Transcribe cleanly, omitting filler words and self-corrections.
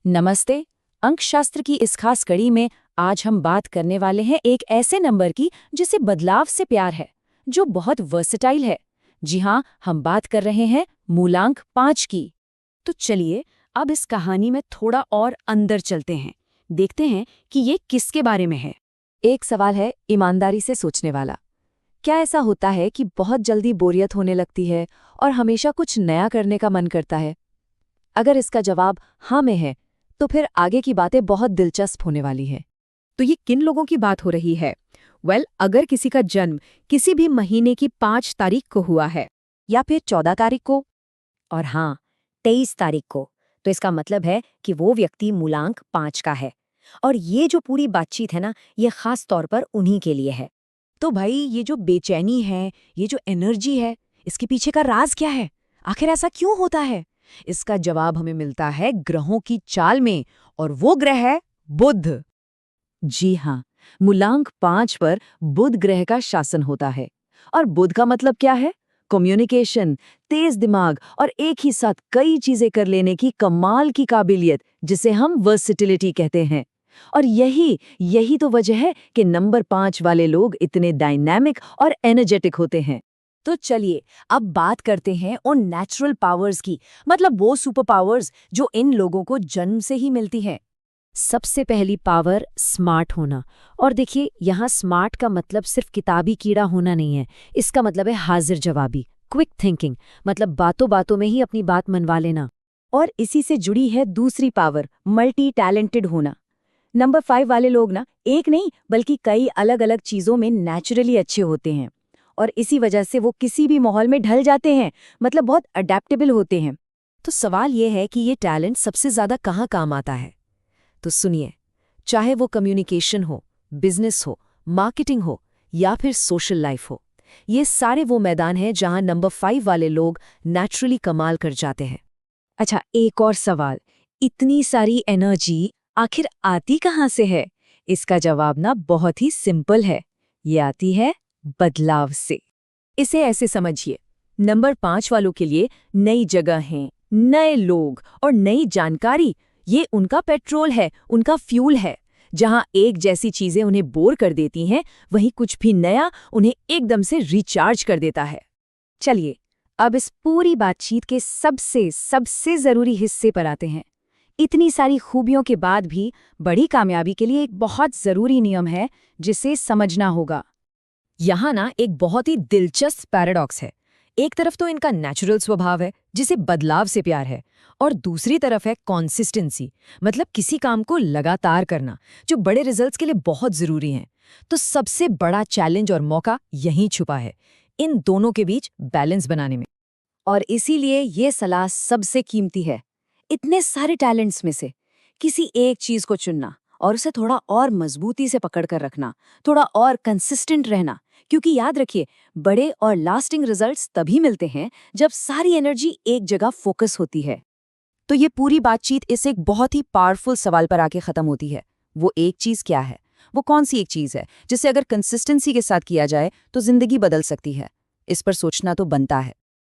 नमस्ते। अंकशास्त्र की इस खास कड़ी में आज हम बात करने वाले हैं एक ऐसे नंबर की जिसे बदलाव से प्यार है, जो बहुत वर्सेटाइल है। जी हाँ, हम बात कर रहे हैं मूलांक 5 की। तो चलिए अब इस कहानी में थोड़ा और अंदर चलते हैं, देखते हैं कि ये किसके बारे में है। एक सवाल है ईमानदारी से सोचने वाला। क्या ऐसा होता है कि बहुत जल्दी बोरियत होने लगती है और हमेशा कुछ नया करने का मन करता है? अगर इसका जवाब हाँ में है, तो फिर आगे की बातें बहुत दिलचस्प होने वाली है। तो ये किन लोगों की बात हो रही है? अगर किसी का जन्म किसी भी महीने की 5 तारीख को हुआ है, या फिर 14 तारीख को? और हाँ, 23 तारीख को, तो इसका मतलब है कि वो व्यक्ति मूलांक 5 का है। और ये जो पूरी बातचीत है ना, ये खास तौर पर उन्हीं के लिए है। तो भाई, ये जो बेचैनी है, ये जो एनर्जी है, इसके पीछे का राज क्या है? आखिर ऐसा क्यों होता है? इसका जवाब हमें मिलता है ग्रहों की चाल में, और वो ग्रह है बुध। जी हाँ, मूलांक 5 पर बुध ग्रह का शासन होता है। और बुध का मतलब क्या है? कम्युनिकेशन, तेज दिमाग और एक ही साथ कई चीजें कर लेने की कमाल की काबिलियत, जिसे हम वर्सिटिलिटी कहते हैं। और यही यही तो वजह है कि नंबर 5 वाले लोग इतने डायनामिक और एनर्जेटिक होते हैं। तो चलिए अब बात करते हैं उन नेचुरल पावर्स की, मतलब वो सुपर पावर्स जो इन लोगों को जन्म से ही मिलती हैं। सबसे पहली पावर स्मार्ट होना। और देखिए, यहाँ स्मार्ट का मतलब सिर्फ किताबी कीड़ा होना नहीं है। इसका मतलब है हाजिर जवाबी, क्विक थिंकिंग, मतलब बातों बातों में ही अपनी बात मनवा लेना। और इसी से जुड़ी है दूसरी पावर, मल्टी टैलेंटेड होना। नंबर 5 वाले लोग ना एक नहीं बल्कि कई अलग अलग चीजों में नेचुरली अच्छे होते हैं, और इसी वजह से वो किसी भी माहौल में ढल जाते हैं, मतलब बहुत अडेप्टेबल होते हैं। तो सवाल ये है कि ये टैलेंट सबसे ज्यादा कहाँ काम आता है? तो सुनिए, चाहे वो कम्युनिकेशन हो, बिजनेस हो, मार्केटिंग हो या फिर सोशल लाइफ हो, ये सारे वो मैदान हैं जहां नंबर 5 वाले लोग नेचुरली कमाल कर जाते हैं। अच्छा, एक और सवाल, इतनी सारी एनर्जी आखिर आती कहाँ से है? इसका जवाब ना बहुत ही सिंपल है। ये आती है बदलाव से। इसे ऐसे समझिए, नंबर 5 वालों के लिए नई जगहें, नए लोग और नई जानकारी, ये उनका पेट्रोल है, उनका फ्यूल है। जहां एक जैसी चीजें उन्हें बोर कर देती हैं, वहीं कुछ भी नया उन्हें एकदम से रिचार्ज कर देता है। चलिए अब इस पूरी बातचीत के सबसे सबसे जरूरी हिस्से पर आते हैं। इतनी सारी खूबियों के बाद भी बड़ी कामयाबी के लिए एक बहुत जरूरी नियम है जिसे समझना होगा। यहाँ ना एक बहुत ही दिलचस्प पैराडॉक्स है। एक तरफ तो इनका नेचुरल स्वभाव है जिसे बदलाव से प्यार है, और दूसरी तरफ है कॉन्सिस्टेंसी, मतलब किसी काम को लगातार करना, जो बड़े रिजल्ट्स के लिए बहुत जरूरी है। तो सबसे बड़ा चैलेंज और मौका यहीं छुपा है, इन दोनों के बीच बैलेंस बनाने में। और इसीलिए ये सलाह सबसे कीमती है। इतने सारे टैलेंट्स में से किसी एक चीज को चुनना और उसे थोड़ा और मजबूती से पकड़ कर रखना, थोड़ा और कंसिस्टेंट रहना। क्योंकि याद रखिए, बड़े और लास्टिंग रिजल्ट्स तभी मिलते हैं जब सारी एनर्जी एक जगह फोकस होती है। तो ये पूरी बातचीत इस एक बहुत ही पावरफुल सवाल पर आके खत्म होती है। वो एक चीज क्या है? वो कौन सी एक चीज है जिसे अगर कंसिस्टेंसी के साथ किया जाए तो जिंदगी बदल सकती है? इस पर सोचना तो बनता है।